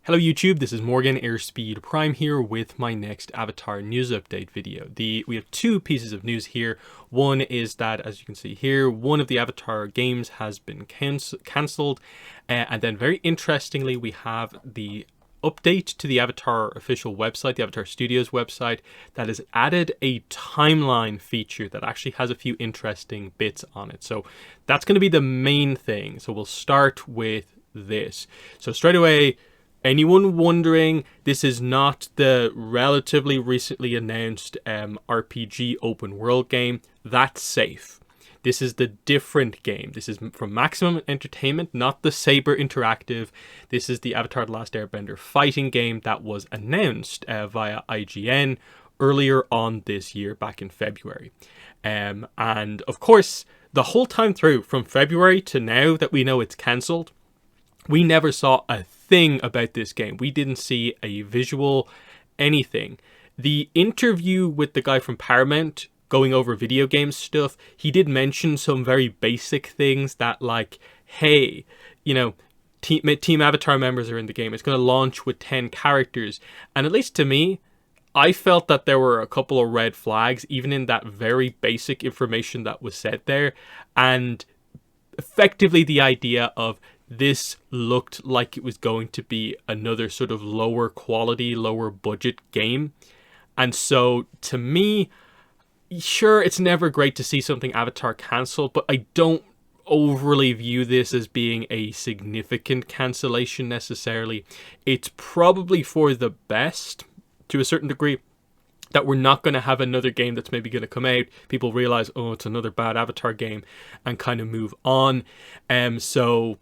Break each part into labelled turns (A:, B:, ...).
A: Hello YouTube, this is Morgan Airspeed Prime here with my next Avatar news update video. We have two pieces of news here. One is that, as you can see here, one of the Avatar games has been cancelled. And then very interestingly, we have the update to the Avatar official website, the Avatar Studios website, that has added a timeline feature that actually has a few interesting bits on it. So that's going to be the main thing. So we'll start with this. So straight away, anyone wondering, this is not the relatively recently announced RPG open world game. That's safe. This is the different game. This is from Maximum Entertainment, not the Saber Interactive. This is the Avatar The Last Airbender fighting game that was announced via IGN earlier on this year, back in February. And of course, the whole time through, from February to now that we know it's cancelled, we never saw a thing about this game. We didn't see a visual, anything. The interview with the guy from Paramount going over video game stuff, he did mention some very basic things that, like, hey, you know, Team Avatar members are in the game. It's going to launch with 10 characters. And at least to me, I felt that there were a couple of red flags, even in that very basic information that was said there. And effectively the idea of this looked like it was going to be another sort of lower quality, lower budget game. And so to me, sure, it's never great to see something Avatar cancelled, but I don't overly view this as being a significant cancellation necessarily. It's probably for the best to a certain degree that we're not going to have another game that's maybe going to come out. People realize, oh, it's another bad Avatar game, and kind of move on. So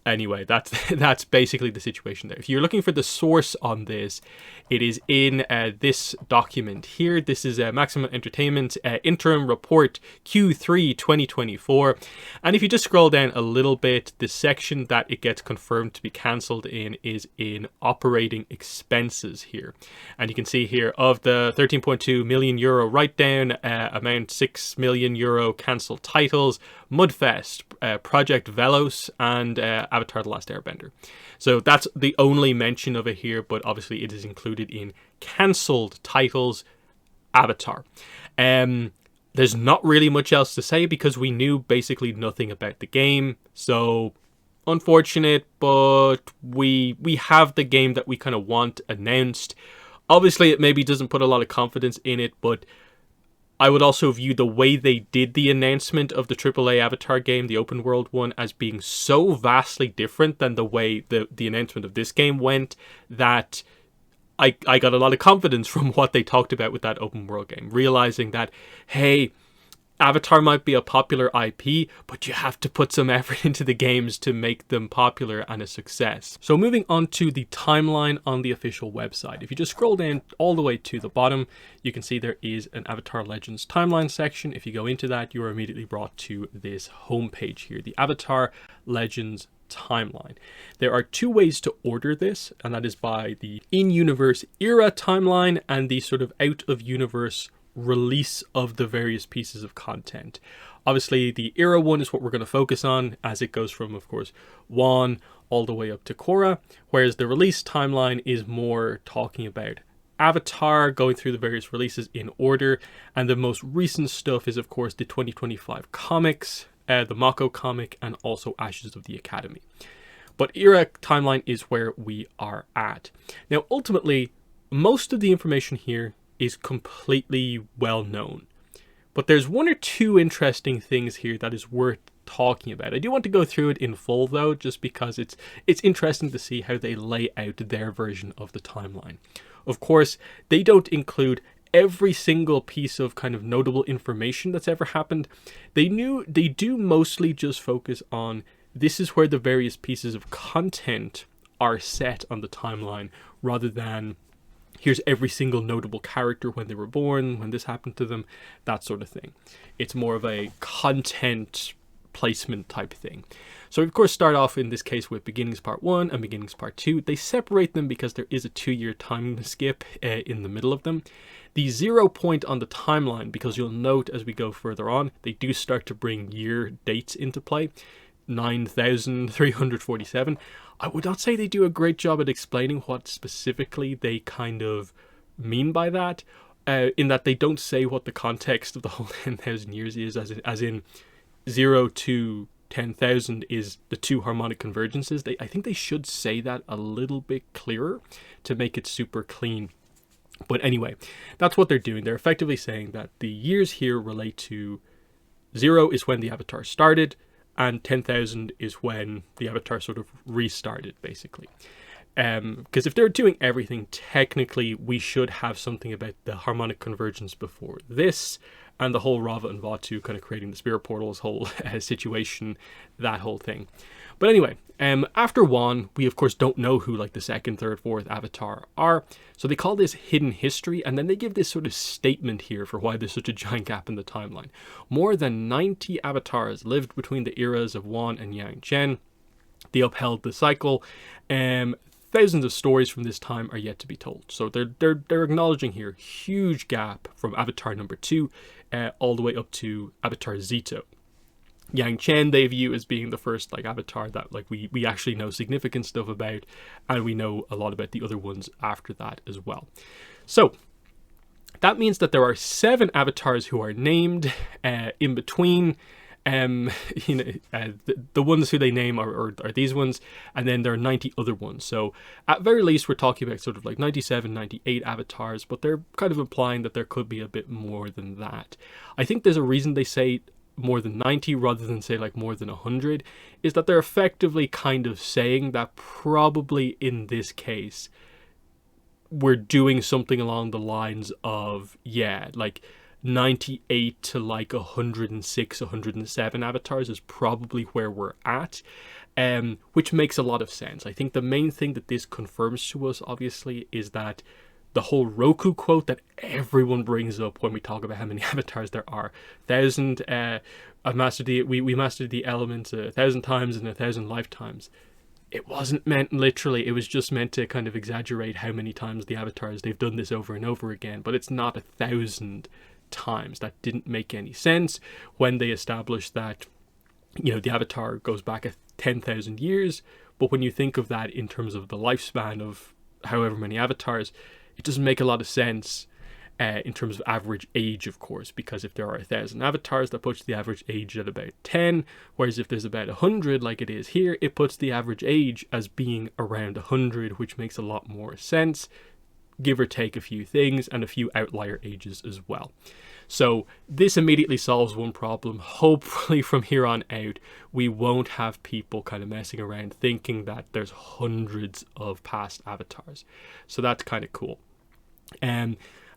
A: anyway, that's basically the situation there. If you're looking for the source on this, it is in this document here. This is Maximum Entertainment interim report Q3 2024. And if you just scroll down a little bit, the section that it gets confirmed to be cancelled in is in operating expenses here. And you can see here, of the 13.2 million euro write-down, amount 6 million euro cancelled titles, Mudfest, Project Velos, and Avatar The Last Airbender. So that's the only mention of it here, but obviously it is included in cancelled titles, Avatar. There's not really much else to say because we knew basically nothing about the game. So unfortunate, but we have the game that we kind of want announced. Obviously it maybe doesn't put a lot of confidence in it, but I would also view the way they did the announcement of the AAA Avatar game, the open world one, as being so vastly different than the way the announcement of this game went, that I got a lot of confidence from what they talked about with that open world game, realizing that, hey, Avatar might be a popular IP, but you have to put some effort into the games to make them popular and a success. So moving on to the timeline on the official website. If you just scroll down all the way to the bottom, you can see there is an Avatar Legends timeline section. If you go into that, you are immediately brought to this homepage here, the Avatar Legends timeline. There are two ways to order this, and that is by the in-universe era timeline and the sort of out-of-universe release of the various pieces of content. Obviously the era one is what we're going to focus on, as it goes from, of course, Wan all the way up to Korra, whereas the release timeline is more talking about Avatar, going through the various releases in order. And the most recent stuff is, of course, the 2025 comics, the Mako comic, and also Ashes of the Academy. But era timeline is where we are at. Now, ultimately, most of the information here is completely well known, but there's one or two interesting things here that is worth talking about. I do want to go through it in full though, just because it's interesting to see how they lay out their version of the timeline. Of course, they don't include every single piece of kind of notable information that's ever happened. They do mostly just focus on, this is where the various pieces of content are set on the timeline, rather than here's every single notable character, when they were born, when this happened to them, that sort of thing. It's more of a content placement type thing. So we of course start off in this case with Beginnings Part 1 and Beginnings Part 2. They separate them because there is a 2-year time skip in the middle of them. The 0 point on the timeline, because you'll note as we go further on, they do start to bring year dates into play. 9,347. I would not say they do a great job at explaining what specifically they kind of mean by that, in that they don't say what the context of the whole 10,000 years is, as in 0 to 10,000 is the two harmonic convergences. I think they should say that a little bit clearer to make it super clean. But anyway, that's what they're doing. They're effectively saying that the years here relate to 0 is when the avatar started, and 10,000 is when the avatar sort of restarted, basically. Because if they're doing everything, technically we should have something about the harmonic convergence before this, and the whole Rava and Vatu kind of creating the spirit portals whole situation, that whole thing. But anyway, after 1, we of course don't know who like the 2nd, 3rd, 4th avatar are, so they call this hidden history, and then they give this sort of statement here for why there's such a giant gap in the timeline. More than 90 avatars lived between the eras of Wan and Yang Chen. They upheld the cycle. Thousands of stories from this time are yet to be told. So they're acknowledging here huge gap from Avatar number 2 all the way up to Avatar Zito. Yang Chen they view as being the first like avatar that like we actually know significant stuff about, and we know a lot about the other ones after that as well. So that means that there are 7 avatars who are named in between. The ones who they name are these ones, and then there are 90 other ones. So at very least we're talking about sort of like 97, 98 avatars, but they're kind of implying that there could be a bit more than that. I think there's a reason they say more than 90 rather than say like more than 100, is that they're effectively kind of saying that probably in this case we're doing something along the lines of, yeah, like 98 to like 106, 107 avatars is probably where we're at, which makes a lot of sense. I think the main thing that this confirms to us, obviously, is that the whole Roku quote that everyone brings up when we talk about how many avatars there are, 1,000, we mastered the elements 1,000 times in 1,000 lifetimes. It wasn't meant literally, it was just meant to kind of exaggerate how many times the avatars, they've done this over and over again, but it's not 1,000 times. That didn't make any sense when they established that, you know, the avatar goes back 10,000 years, but when you think of that in terms of the lifespan of however many avatars, it doesn't make a lot of sense in terms of average age, of course, because if there are 1,000 avatars, that puts the average age at about 10, whereas if there's about 100 like it is here, it puts the average age as being around 100, which makes a lot more sense, give or take a few things, and a few outlier ages as well. So this immediately solves one problem. Hopefully from here on out, we won't have people kind of messing around thinking that there's hundreds of past avatars. So that's kind of cool.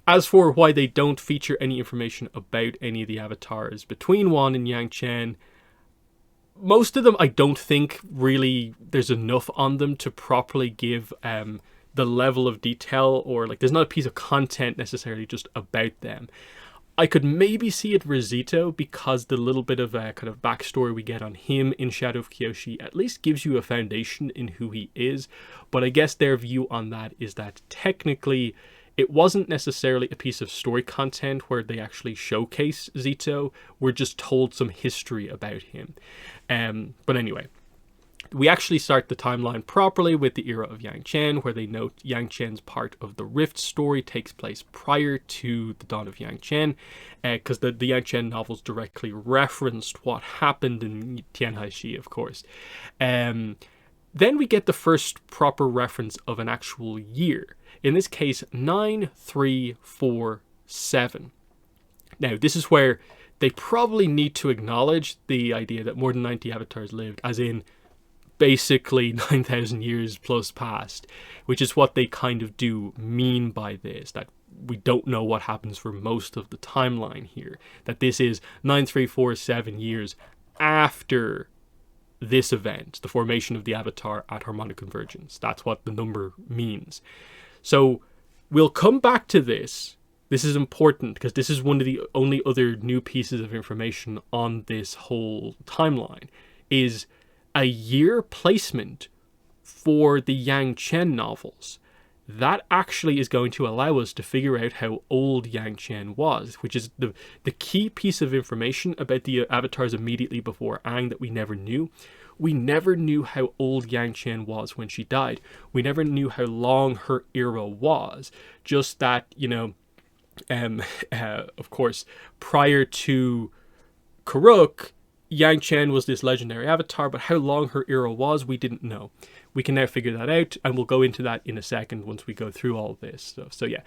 A: As for why they don't feature any information about any of the avatars between Wan and Yang Chen, most of them I don't think really there's enough on them to properly give the level of detail, or like there's not a piece of content necessarily just about them. I could maybe see it Rizito, because the little bit of a kind of backstory we get on him in Shadow of Kyoshi at least gives you a foundation in who he is. But I guess their view on that is that technically it wasn't necessarily a piece of story content where they actually showcase Zito. We're just told some history about him. But anyway, we actually start the timeline properly with the era of Yang Chen, where they note Yang Chen's part of the Rift story takes place prior to the dawn of Yang Chen, because the Yang Chen novels directly referenced what happened in Tianhaishi, of course. Then we get the first proper reference of an actual year. In this case, 9347. Now, this is where they probably need to acknowledge the idea that more than 90 avatars lived, as in basically 9,000 years plus past, which is what they kind of do mean by this, that we don't know what happens for most of the timeline here, that this is 9347 years after this event, the formation of the avatar at harmonic convergence. That's what the number means. So we'll come back to this. This is important because this is one of the only other new pieces of information on this whole timeline, is a year placement for the Yang Chen novels. That actually is going to allow us to figure out how old Yang Chen was, which is the key piece of information about the avatars immediately before Aang that we never knew. we never knew how old Yang Chen was when she died. We never knew how long her era was. Just that, you know, of course, prior to Karuk, Yang Chen was this legendary avatar, but how long her era was, we didn't know. We can now figure that out, and we'll go into that in a second once we go through all this stuff. So yeah,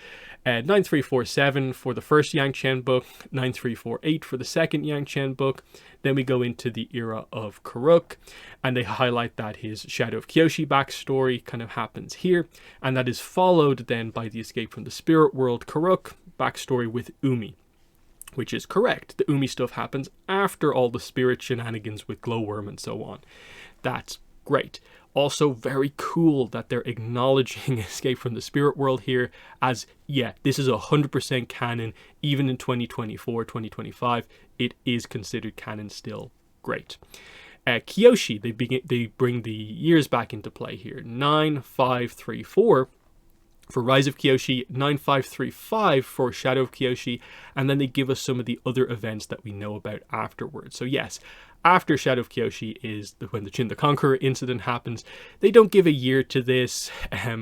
A: 9347 for the first Yang Chen book, 9348 for the second Yang Chen book. Then we go into the era of Karuk, and they highlight that his Shadow of Kyoshi backstory kind of happens here, and that is followed then by the Escape from the Spirit World Karuk backstory with Umi. Which is correct. The Umi stuff happens after all the spirit shenanigans with Glowworm and so on. That's great. Also very cool that they're acknowledging Escape from the Spirit World here as, yeah, this is 100% canon. Even in 2024, 2025, it is considered canon still. Great. Kyoshi, they bring the years back into play here. 9534 for Rise of Kyoshi, 9535 for Shadow of Kyoshi, and then they give us some of the other events that we know about afterwards. So yes, after Shadow of Kyoshi is when the Chin the Conqueror incident happens. They don't give a year to this,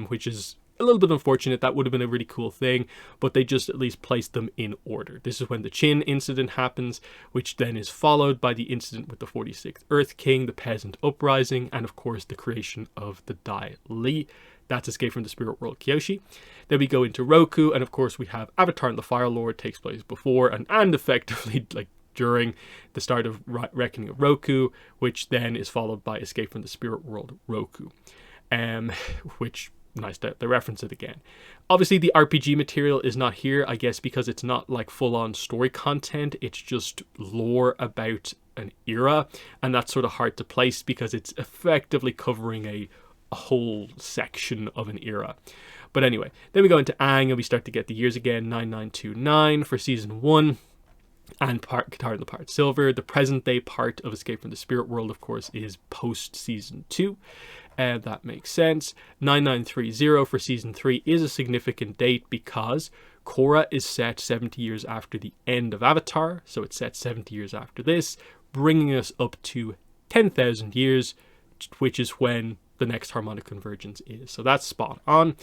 A: which is a little bit unfortunate. That would have been a really cool thing, but they just at least placed them in order. This is when the Chin incident happens, which then is followed by the incident with the 46th Earth King, the Peasant Uprising, and of course the creation of the Dai Li. That's Escape from the Spirit World Kyoshi. Then we go into Roku, and of course we have Avatar and the Fire Lord takes place before and effectively like during the start of Reckoning of Roku, which then is followed by Escape from the Spirit World Roku. Which, nice that they reference it again. Obviously the RPG material is not here, I guess because it's not like full-on story content, it's just lore about an era, and that's sort of hard to place because it's effectively covering a whole section of an era. But anyway, then we go into Aang and we start to get the years again. 9929 for season 1 and Guitar and the Pirate Silver. The present day part of Escape from the Spirit World, of course, is post season 2, and that makes sense. 9930 for season 3 is a significant date because Korra is set 70 years after the end of Avatar, so it's set 70 years after this, bringing us up to 10,000 years, which is when the next harmonic convergence is. So that's spot on.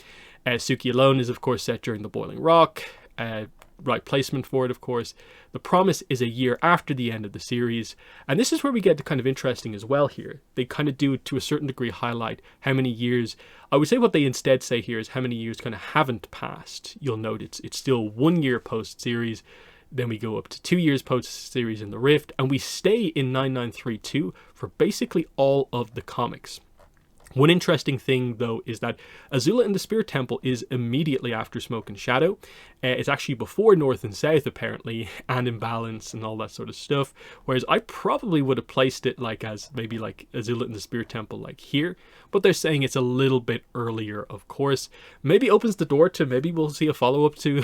A: Suki alone is of course set during the Boiling Rock. Right placement for it, of course. The Promise is a year after the end of the series, and this is where we get to kind of interesting as well here. They kind of do, to a certain degree, highlight how many years. I would say what they instead say here is how many years kind of haven't passed. You'll note it's still 1 year post-series. Then we go up to 2 years post-series in the Rift, and we stay in 9932 for basically all of the comics. One interesting thing, though, is that Azula in the Spirit Temple is immediately after Smoke and Shadow. It's actually before North and South, apparently, and Imbalance and all that sort of stuff. Whereas I probably would have placed it like as maybe like Azula in the Spirit Temple, like here. But they're saying it's a little bit earlier, of course. Maybe opens the door to maybe we'll see a follow-up to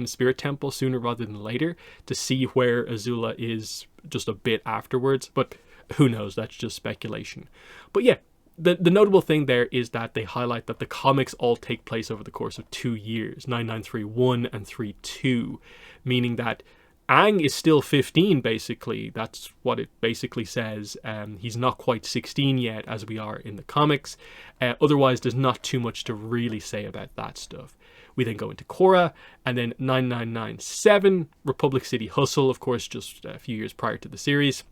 A: Spirit Temple sooner rather than later to see where Azula is just a bit afterwards. But who knows? That's just speculation. But yeah. The notable thing there is that they highlight that the comics all take place over the course of 2 years, 9931 and 32, meaning that Aang is still 15, basically. That's what it basically says. He's not quite 16 yet, as we are in the comics. Otherwise, there's not too much to really say about that stuff. We then go into Korra, and then 9997, Republic City Hustle, of course, just a few years prior to the series.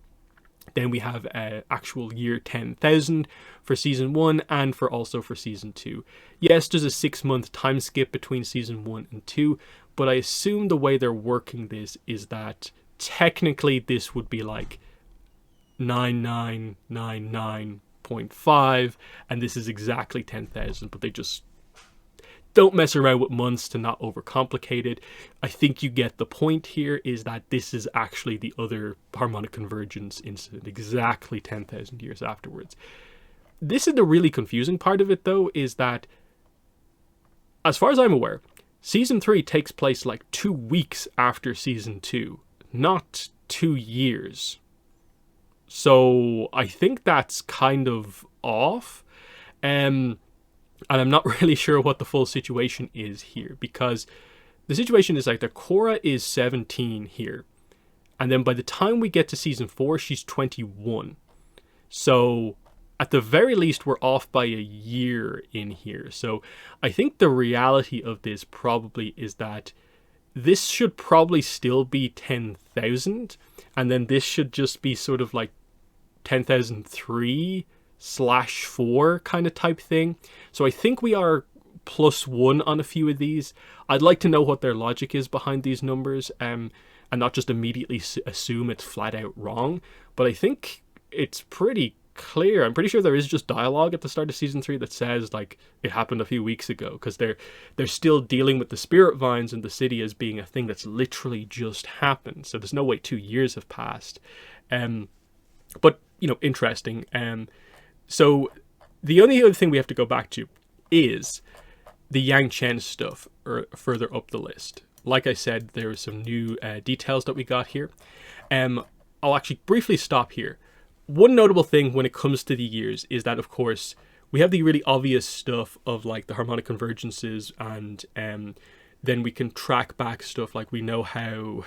A: Then we have actual year 10,000 for season 1 and also for season 2. Yes, there's a 6-month time skip between season 1 and 2, but I assume the way they're working this is that technically this would be like 9999.5, and this is exactly 10,000, but they just don't mess around with months to not overcomplicate it. I think you get the point here, is that this is actually the other harmonic convergence incident, exactly 10,000 years afterwards. This is the really confusing part of it, though, is that, as far as I'm aware, Season 3 takes place like 2 weeks after Season 2, not 2 years. So I think that's kind of off. And I'm not really sure what the full situation is here, because the situation is like that Korra is 17 here. And then by the time we get to season 4, she's 21. So at the very least, we're off by a year in here. So I think the reality of this probably is that this should probably still be 10,000, and then this should just be sort of like 10,003/4 kind of type thing. So I think we are +1 on a few of these. I'd like to know what their logic is behind these numbers, and not just immediately assume it's flat out wrong. But I think it's pretty clear. I'm pretty sure there is just dialogue at the start of season 3 that says like it happened a few weeks ago, because they're still dealing with the spirit vines in the city as being a thing that's literally just happened. So there's no way 2 years have passed. But interesting. So the only other thing we have to go back to is the Yang Chen stuff, or further up the list. Like I said, there are some new details that we got here. I'll actually briefly stop here. One notable thing when it comes to the years is that, of course, we have the really obvious stuff of like the harmonic convergences, and then we can track back stuff like we know how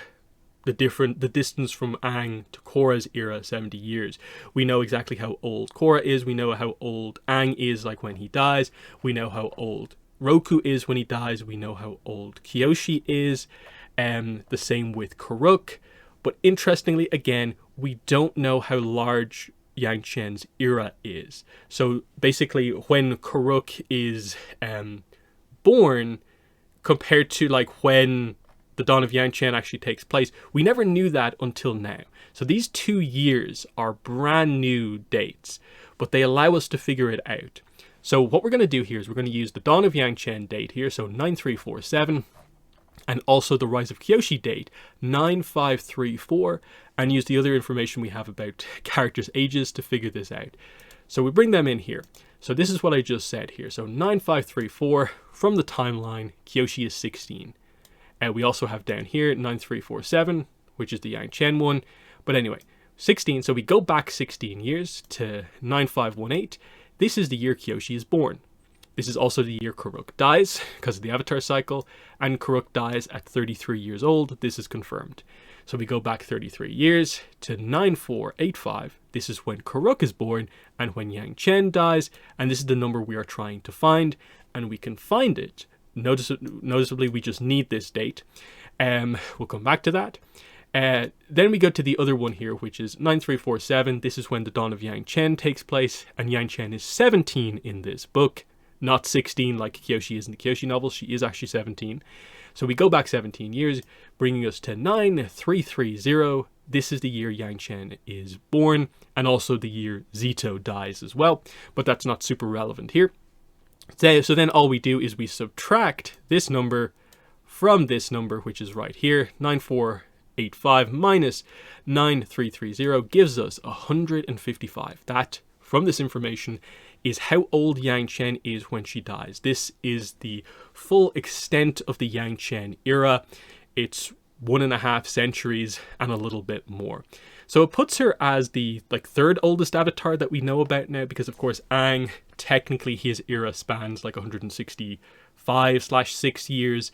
A: the distance from Aang to Korra's era, 70 years. We know exactly how old Korra is. We know how old Aang is, like when he dies. We know how old Roku is when he dies. We know how old Kyoshi is. The same with Karuk. But interestingly, again, we don't know how large Yang Chen's era is. So basically, when Karuk is born, compared to like when the dawn of Yang Chen actually takes place, we never knew that until now. So these 2 years are brand new dates, but they allow us to figure it out. So what we're going to do here is we're going to use the dawn of Yang Chen date here, so 9347, and also the rise of Kyoshi date, 9534, and use the other information we have about characters' ages to figure this out. So we bring them in here. So this is what I just said here. So 9534, from the timeline, Kyoshi is 16. We also have down here 9347, which is the Yang Chen one. But anyway, 16. So we go back 16 years to 9518. This is the year Kyoshi is born. This is also the year Karuk dies because of the Avatar cycle, and Karuk dies at 33 years old. This is confirmed. So we go back 33 years to 9485. This is when Karuk is born and when Yang Chen dies, and this is the number we are trying to find, and we can find it. Noticeably, we just need this date. We'll come back to that. Then we go to the other one here, which is 9347. This is when the dawn of Yang Chen takes place, and Yang Chen is 17 in this book, not 16 like Kyoshi is in the Kyoshi novel. She is actually 17. So we go back 17 years, bringing us to 9330. This is the year Yang Chen is born, and also the year Zito dies as well, but that's not super relevant here. So then all we do is we subtract this number from this number, which is right here, 9485 minus 9330 gives us 155. That, from this information, is how old Yang Chen is when she dies. This is the full extent of the Yang Chen era. It's 1.5 centuries and a little bit more. So it puts her as the third oldest Avatar that we know about now, because of course Aang, technically his era spans like 165/6 years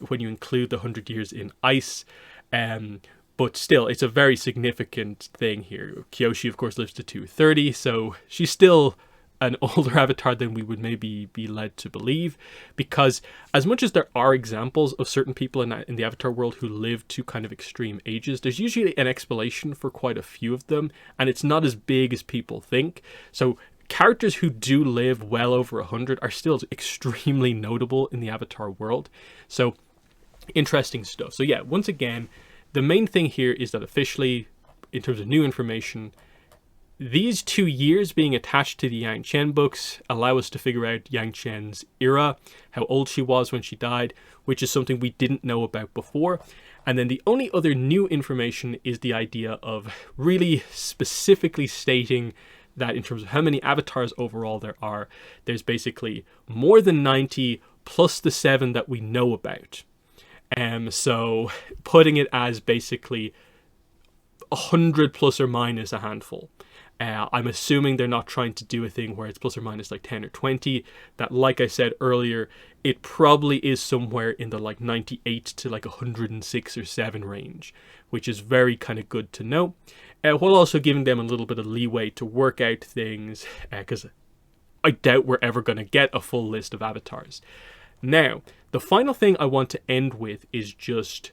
A: when you include the 100 years in ice. But still, it's a very significant thing here. Kyoshi, of course, lives to 230, so she's still an older Avatar than we would maybe be led to believe, because as much as there are examples of certain people in the Avatar world who live to kind of extreme ages, there's usually an explanation for quite a few of them, and it's not as big as people think. So characters who do live well over 100 are still extremely notable in the Avatar world. So interesting stuff. So yeah, once again, the main thing here is that officially, in terms of new information, these 2 years being attached to the Yang Chen books allow us to figure out Yang Chen's era, how old she was when she died, which is something we didn't know about before. And then the only other new information is the idea of really specifically stating that in terms of how many avatars overall there are, there's basically more than 90 plus the 7 that we know about. So putting it as basically 100 plus or minus a handful. I'm assuming they're not trying to do a thing where it's plus or minus like 10 or 20. That, like I said earlier, it probably is somewhere in the like 98 to like 106 or 7 range, which is very kind of good to know. while also giving them a little bit of leeway to work out things, because I doubt we're ever going to get a full list of avatars. Now, the final thing I want to end with is just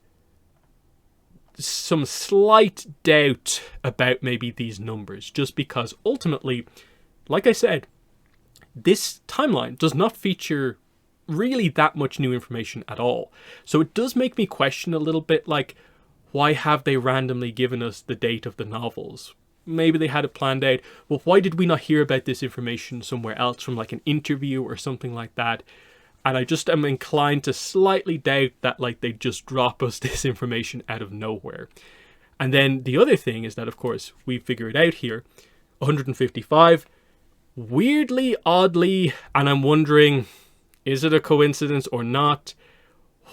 A: some slight doubt about maybe these numbers, just because ultimately, like I said, this timeline does not feature really that much new information at all. So it does make me question a little bit, like, why have they randomly given us the date of the novels? Maybe they had it planned out. Well, why did we not hear about this information somewhere else, from like an interview or something like that? And I just am inclined to slightly doubt that, like, they just drop us this information out of nowhere. And then the other thing is that, of course, we figure it out here, 155, weirdly, oddly, and I'm wondering, is it a coincidence or not?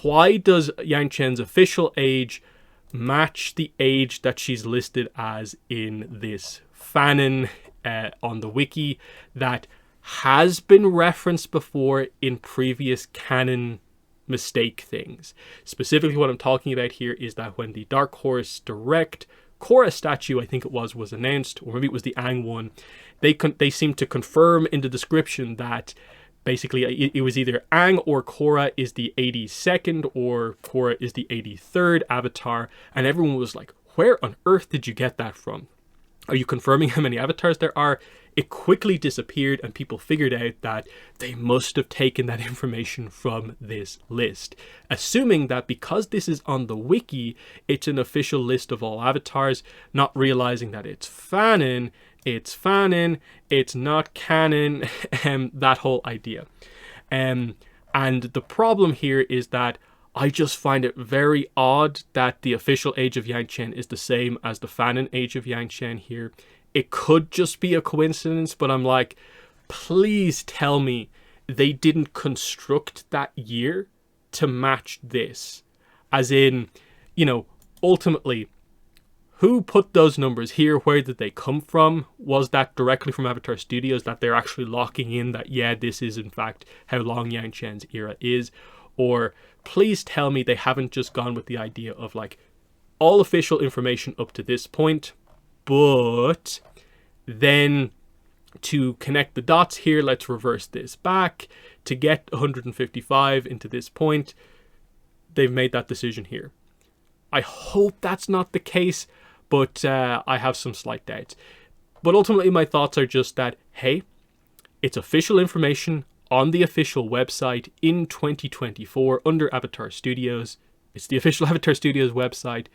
A: Why does Yang Chen's official age match the age that she's listed as in this fanon on the wiki that has been referenced before in previous canon mistake things? Specifically, what I'm talking about here is that when the Dark Horse Direct Korra statue, I think it was announced, or maybe it was the Aang one, they seem to confirm in the description that basically it was either Aang or Korra is the 82nd or Korra is the 83rd avatar, and everyone was like, where on earth did you get that from? Are you confirming how many avatars there are? It quickly disappeared, and people figured out that they must have taken that information from this list, assuming that because this is on the wiki, it's an official list of all avatars, not realizing that it's fanon, it's not canon, that whole idea. And the problem here is that I just find it very odd that the official age of Yang Chen is the same as the fanon age of Yang Chen here. It could just be a coincidence, but I'm like, please tell me they didn't construct that year to match this. As in, you know, ultimately, who put those numbers here? Where did they come from? Was that directly from Avatar Studios, that they're actually locking in that, yeah, this is in fact how long Yang Chen's era is? Or please tell me they haven't just gone with the idea of like all official information up to this point, but then to connect the dots here, let's reverse this back to get 155 into this point. They've made that decision here. I hope that's not the case, but I have some slight doubts. But ultimately, my thoughts are just that, hey, it's official information on the official website in 2024 under Avatar Studios. It's the official Avatar Studios website.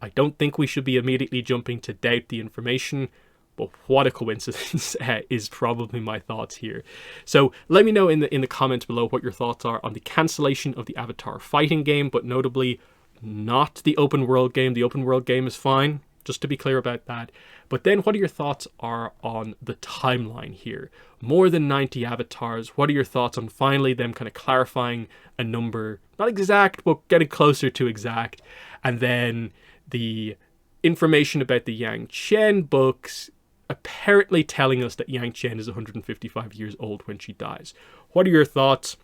A: I don't think we should be immediately jumping to doubt the information, but what a coincidence is probably my thoughts here. So let me know in the comments below what your thoughts are on the cancellation of the Avatar fighting game, but notably not the open world game. The open world game is fine, just to be clear about that. But then what are your thoughts are on the timeline here? More than 90 avatars. What are your thoughts on finally them kind of clarifying a number, not exact, but getting closer to exact? And then the information about the Yang Chen books apparently telling us that Yang Chen is 155 years old when she dies. What are your thoughts?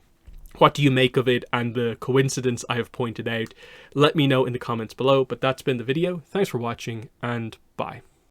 A: What do you make of it and the coincidence I have pointed out? Let me know in the comments below. But that's been the video. Thanks for watching, and bye.